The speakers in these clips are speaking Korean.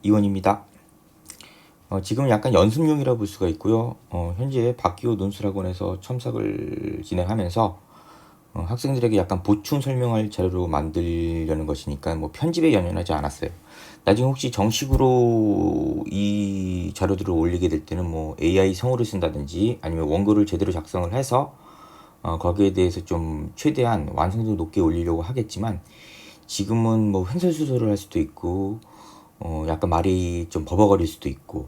이원입니다. 지금 약간 연습용이라 볼 수가 있고요. 현재 박기호 논술학원에서 첨삭을 진행하면서 학생들에게 약간 보충 설명할 자료로 만들려는 것이니까 뭐 편집에 연연하지 않았어요. 나중에 혹시 정식으로 이 자료들을 올리게 될 때는 뭐 AI 성우를 쓴다든지 아니면 원고를 제대로 작성을 해서 거기에 대해서 좀 최대한 완성도 높게 올리려고 하겠지만 지금은 뭐 횡설수설을 할 수도 있고 약간 말이 좀 버벅거릴 수도 있고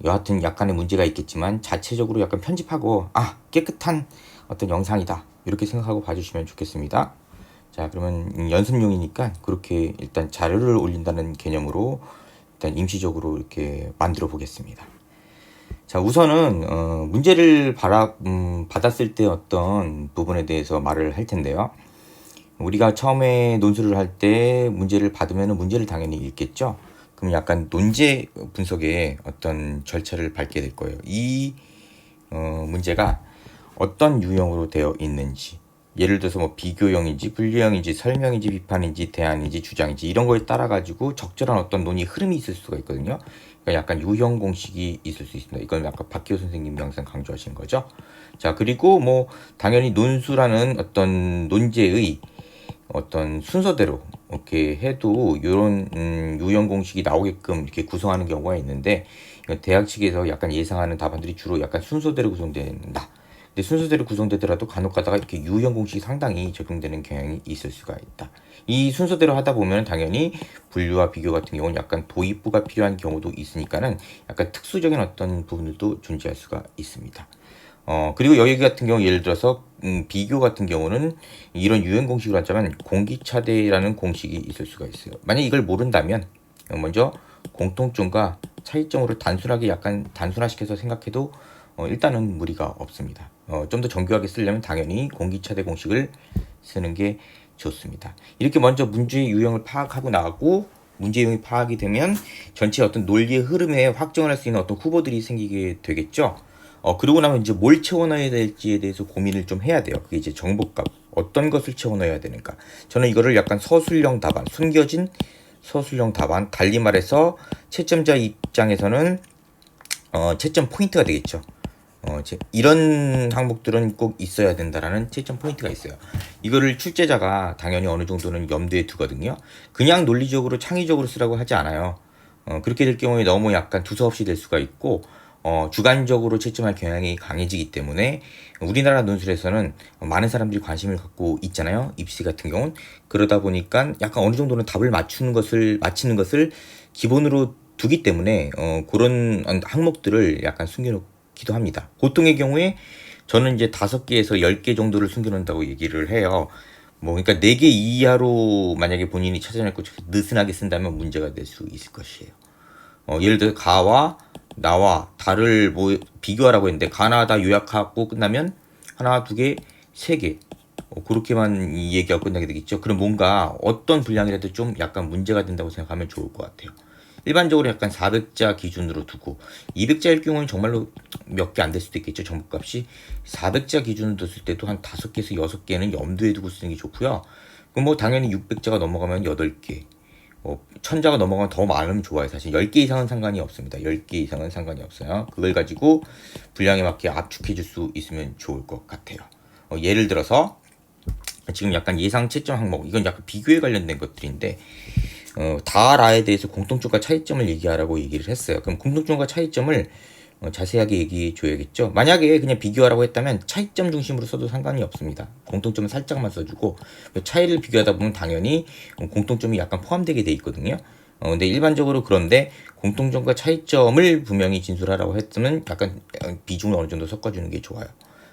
여하튼 약간의 문제가 있겠지만 자체적으로 약간 편집하고 깨끗한 어떤 영상이다 이렇게 생각하고 봐주시면 좋겠습니다. 자, 그러면 연습용이니까 그렇게 일단 자료를 올린다는 개념으로 일단 임시적으로 이렇게 만들어 보겠습니다. 자, 우선은 문제를 받았을 때 어떤 부분에 대해서 말을 할 텐데요. 우리가 처음에 논술을 할 때 문제를 받으면 문제를 당연히 읽겠죠. 그럼 약간 논제 분석의 어떤 절차를 밟게 될 거예요. 이 문제가 어떤 유형으로 되어 있는지, 예를 들어서 뭐 비교형인지 분류형인지 설명인지 비판인지 대안인지 주장인지 이런 거에 따라 가지고 적절한 어떤 논의 흐름이 있을 수가 있거든요. 그러니까 약간 유형 공식이 있을 수 있습니다. 이건 아까 박기호 선생님 영상 강조하신 거죠. 자, 그리고 뭐 당연히 논술하는 어떤 논제의 어떤 순서대로 이렇게 해도 이런 유형 공식이 나오게끔 이렇게 구성하는 경우가 있는데 대학 측에서 약간 예상하는 답안들이 주로 약간 순서대로 구성된다. 근데 순서대로 구성되더라도 간혹 가다가 이렇게 유형 공식이 상당히 적용되는 경향이 있을 수가 있다. 이 순서대로 하다 보면 당연히 분류와 비교 같은 경우는 약간 도입부가 필요한 경우도 있으니까는 약간 특수적인 어떤 부분들도 존재할 수가 있습니다. 그리고 여기 같은 경우 예를 들어서 비교 같은 경우는 이런 유형 공식으로 하자면 공기차대라는 공식이 있을 수가 있어요. 만약 이걸 모른다면 먼저 공통점과 차이점으로 단순하게 약간 단순화시켜서 생각해도 일단은 무리가 없습니다. 좀 더 정교하게 쓰려면 당연히 공기차대 공식을 쓰는 게 좋습니다. 이렇게 먼저 문제의 유형을 파악하고 나가고 문제 유형이 파악이 되면 전체 어떤 논리의 흐름에 확정을 할 수 있는 어떤 후보들이 생기게 되겠죠. 그러고 나면 이제 뭘 채워넣어야 될지에 대해서 고민을 좀 해야 돼요. 그게 이제 정보값. 어떤 것을 채워넣어야 되는가. 저는 이거를 약간 서술형 답안, 숨겨진 서술형 답안, 달리 말해서 채점자 입장에서는 채점 포인트가 되겠죠. 이런 항목들은 꼭 있어야 된다라는 채점 포인트가 있어요. 이거를 출제자가 당연히 어느 정도는 염두에 두거든요. 그냥 논리적으로 창의적으로 쓰라고 하지 않아요. 그렇게 될 경우에 너무 약간 두서없이 될 수가 있고 주관적으로 채점할 경향이 강해지기 때문에 우리나라 논술에서는 많은 사람들이 관심을 갖고 있잖아요. 입시 같은 경우는 그러다 보니까 약간 어느 정도는 답을 맞추는 것을 기본으로 두기 때문에 그런 항목들을 약간 숨겨놓기도 합니다. 보통의 경우에 저는 이제 5개에서 10개 정도를 숨겨놓는다고 얘기를 해요. 그러니까 4개 이하로 만약에 본인이 찾아냈고 느슨하게 쓴다면 문제가 될 수 있을 것이에요. 예를 들어 가와 나와 다를 비교하라고 했는데 가나 다 요약하고 끝나면 하나, 두 개, 세 개 그렇게만 얘기하고 끝나게 되겠죠. 그럼 뭔가 어떤 분량이라도 좀 약간 문제가 된다고 생각하면 좋을 것 같아요. 일반적으로 약간 400자 기준으로 두고 200자일 경우는 정말로 몇 개 안 될 수도 있겠죠. 정보값이 400자 기준으로 뒀을 때도 한 5개에서 6개는 염두에 두고 쓰는 게 좋고요. 그럼 뭐 당연히 600자가 넘어가면 8개 1000자가 넘어가면 더 많으면 좋아요. 사실 10개 이상은 상관이 없습니다. 10개 이상은 상관이 없어요. 그걸 가지고 분량에 맞게 압축해 줄 수 있으면 좋을 것 같아요. 예를 들어서 지금 약간 예상 채점 항목 이건 약간 비교에 관련된 것들인데 다라에 대해서 공통점과 차이점을 얘기하라고 얘기를 했어요. 그럼 공통점과 차이점을 자세하게 얘기해 줘야겠죠. 만약에 그냥 비교하라고 했다면 차이점 중심으로 써도 상관이 없습니다. 공통점은 살짝만 써주고 차이를 비교하다 보면 당연히 공통점이 약간 포함되게 돼 있거든요. 근데 일반적으로 그런데 공통점과 차이점을 분명히 진술하라고 했으면 약간 비중을 어느 정도 섞어주는 게 좋아요.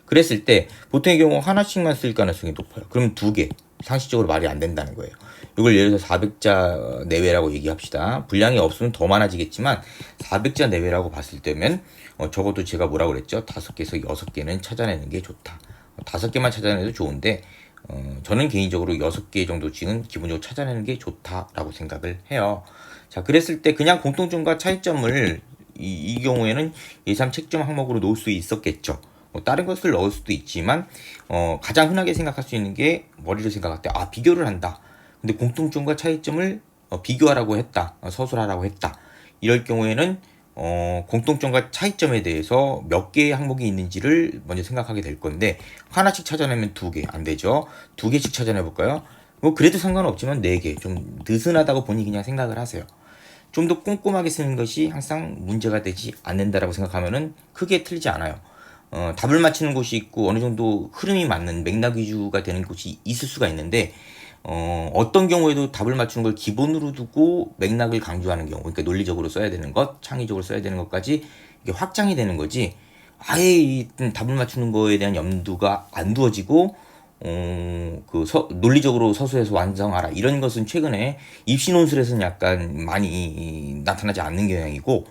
그랬을 때 보통의 경우 하나씩만 쓸 가능성이 높아요. 그럼 2개 상식적으로 말이 안 된다는 거예요. 이걸 예를 들어서 400자 내외라고 얘기합시다. 분량이 없으면 더 많아지겠지만 400자 내외라고 봤을 때면 적어도 제가 뭐라고 그랬죠? 5개에서 6개는 찾아내는 게 좋다. 5개만 찾아내도 좋은데 저는 개인적으로 6개 정도씩은 기본적으로 찾아내는 게 좋다라고 생각을 해요. 자, 그랬을 때 그냥 공통점과 차이점을 이 경우에는 예상 채점 항목으로 놓을 수 있었겠죠. 다른 것을 넣을 수도 있지만 가장 흔하게 생각할 수 있는 게 머리를 생각할 때 비교를 한다. 근데 공통점과 차이점을 비교하라고 했다. 서술하라고 했다. 이럴 경우에는 공통점과 차이점에 대해서 몇 개의 항목이 있는지를 먼저 생각하게 될 건데, 하나씩 찾아내면 2개 안 되죠. 2개씩 찾아내 볼까요? 뭐 그래도 상관없지만 4개, 좀 느슨하다고 본인이 그냥 생각을 하세요. 좀 더 꼼꼼하게 쓰는 것이 항상 문제가 되지 않는다라고 생각하면은 크게 틀리지 않아요. 답을 맞추는 곳이 있고 어느 정도 흐름이 맞는 맥락 위주가 되는 곳이 있을 수가 있는데, 어떤 경우에도 답을 맞추는 걸 기본으로 두고 맥락을 강조하는 경우, 그러니까 논리적으로 써야 되는 것, 창의적으로 써야 되는 것까지 이게 확장이 되는 거지, 아예 이 답을 맞추는 거에 대한 염두가 안 두어지고, 논리적으로 서술해서 완성하라, 이런 것은 최근에 입시 논술에서는 약간 많이 나타나지 않는 경향이고,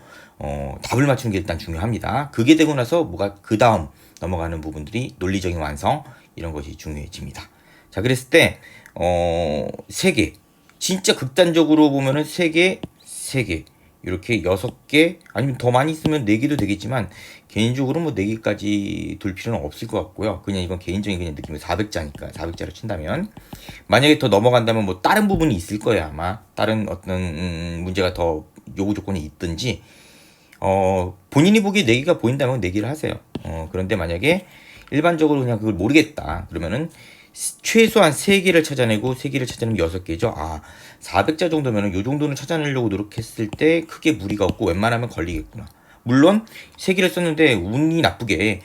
답을 맞추는 게 일단 중요합니다. 그게 되고 나서 뭐가 그 다음 넘어가는 부분들이 논리적인 완성, 이런 것이 중요해집니다. 자, 그랬을 때 3개, 진짜 극단적으로 보면은 3개, 3개, 이렇게 6개, 아니면 더 많이 쓰면 4개도 되겠지만, 개인적으로 뭐 4개까지 둘 필요는 없을 것 같고요. 그냥 이건 개인적인 그냥 느낌이 400자니까 400자로 친다면, 만약에 더 넘어간다면 뭐 다른 부분이 있을 거예요. 아마 다른 어떤 문제가 더 요구 조건이 있든지, 본인이 보기에 4개가 보인다면 4개를 하세요. 그런데 만약에 일반적으로 그냥 그걸 모르겠다 그러면은 최소한 3개를 찾아내고, 3개를 찾아내면 6개죠. 400자 정도면은 요 정도는 찾아내려고 노력했을 때 크게 무리가 없고 웬만하면 걸리겠구나. 물론 3개를 썼는데 운이 나쁘게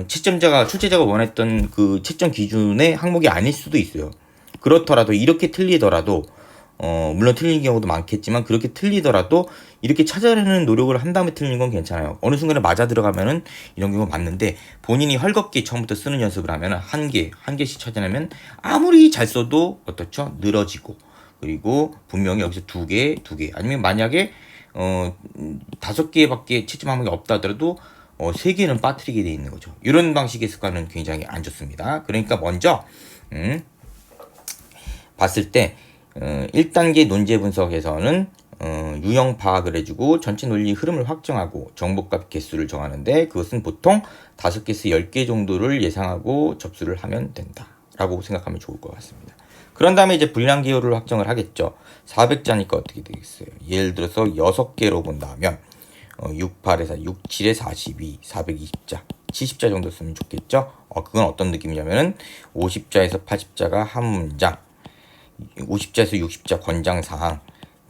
채점자가, 출제자가 원했던 그 채점 기준의 항목이 아닐 수도 있어요. 그렇더라도, 이렇게 틀리더라도, 물론 틀린 경우도 많겠지만, 그렇게 틀리더라도 이렇게 찾아내는 노력을 한 다음에 틀린 건 괜찮아요. 어느 순간에 맞아 들어가면은 이런 경우가 맞는데, 본인이 헐겁게 처음부터 쓰는 연습을 하면은 한 개씩 찾아내면 아무리 잘 써도 어떻죠? 늘어지고, 그리고 분명히 여기서 2개, 아니면 만약에 5개밖에 채점 항목이 없다 하더라도 3개는 빠뜨리게 돼 있는 거죠. 이런 방식의 습관은 굉장히 안 좋습니다. 그러니까 먼저 봤을 때 1단계 논제 분석에서는 유형 파악을 해주고 전체 논리 흐름을 확정하고 정보값 개수를 정하는데, 그것은 보통 5개에서 10개 정도를 예상하고 접수를 하면 된다 라고 생각하면 좋을 것 같습니다. 그런 다음에 이제 분량 기호를 확정을 하겠죠. 400자니까 어떻게 되겠어요? 예를 들어서 6개로 본다면 68에서 67에 42, 420자, 70자 정도 쓰면 좋겠죠. 그건 어떤 느낌이냐면은 50자에서 80자가 한 문장, 50자에서 60자 권장사항,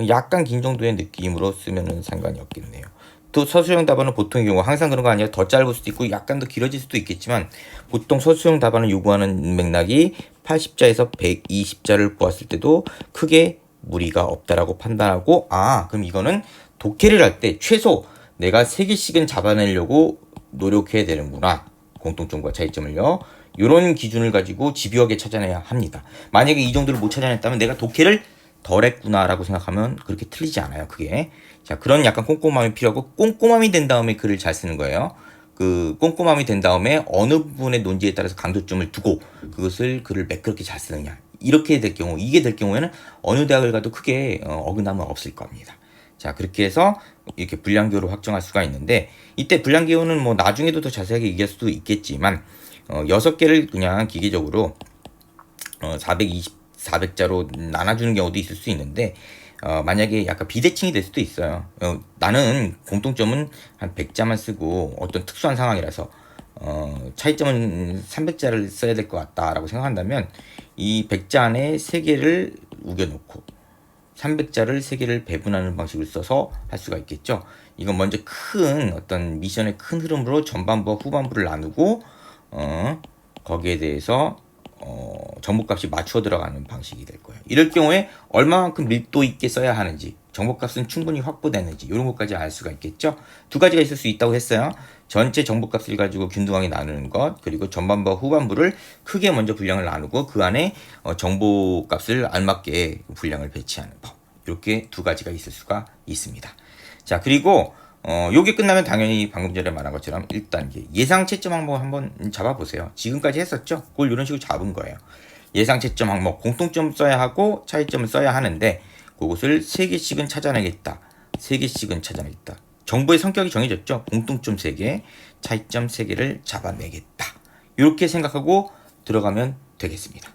약간 긴 정도의 느낌으로 쓰면은 상관이 없겠네요. 또 서술형 답안은 보통의 경우, 항상 그런 거 아니에요. 더 짧을 수도 있고 약간 더 길어질 수도 있겠지만, 보통 서술형 답안을 요구하는 맥락이 80자에서 120자를 보았을 때도 크게 무리가 없다라고 판단하고, 그럼 이거는 독해를 할 때 최소 내가 3개씩은 잡아내려고 노력해야 되는구나, 공통점과 차이점을요. 이런 기준을 가지고 집요하게 찾아내야 합니다. 만약에 이 정도를 못 찾아냈다면 내가 독해를 덜 했구나라고 생각하면 그렇게 틀리지 않아요, 그게. 자, 그런 약간 꼼꼼함이 필요하고, 꼼꼼함이 된 다음에 글을 잘 쓰는 거예요. 그 꼼꼼함이 된 다음에 어느 부분의 논지에 따라서 강조점을 두고 그것을 글을 매끄럽게 잘 쓰느냐, 이렇게 될 경우, 이게 될 경우에는 어느 대학을 가도 크게 어긋남은 없을 겁니다. 자, 그렇게 해서 이렇게 분량기호를 확정할 수가 있는데, 이때 분량기호는 뭐 나중에도 더 자세하게 얘기할 수도 있겠지만, 6개를 그냥 기계적으로 400자로 나눠주는 경우도 있을 수 있는데, 만약에 약간 비대칭이 될 수도 있어요. 나는 공통점은 한 100자만 쓰고 어떤 특수한 상황이라서 차이점은 300자를 써야 될 것 같다라고 생각한다면, 이 100자 안에 3개를 우겨놓고 300자를 3개를 배분하는 방식을 써서 할 수가 있겠죠. 이건 먼저 큰 어떤 미션의 큰 흐름으로 전반부와 후반부를 나누고 거기에 대해서 정보값이 맞추어 들어가는 방식이 될 거예요. 이럴 경우에 얼마만큼 밀도 있게 써야 하는지, 정보값은 충분히 확보되는지, 이런 것까지 알 수가 있겠죠. 2가지가 있을 수 있다고 했어요. 전체 정보값을 가지고 균등하게 나누는 것, 그리고 전반부와 후반부를 크게 먼저 분량을 나누고 그 안에 정보값을 알맞게 분량을 배치하는 법, 이렇게 2가지가 있을 수가 있습니다. 자, 그리고 요게 끝나면 당연히 방금 전에 말한 것처럼 1단계 예상 채점 항목을 한번 잡아보세요. 지금까지 했었죠? 그걸 이런 식으로 잡은 거예요. 예상 채점 항목, 공통점 써야 하고 차이점을 써야 하는데, 그것을 3개씩은 찾아내겠다, 3개씩은 찾아내겠다. 정보의 성격이 정해졌죠. 공통점 3개, 차이점 3개를 잡아내겠다, 이렇게 생각하고 들어가면 되겠습니다.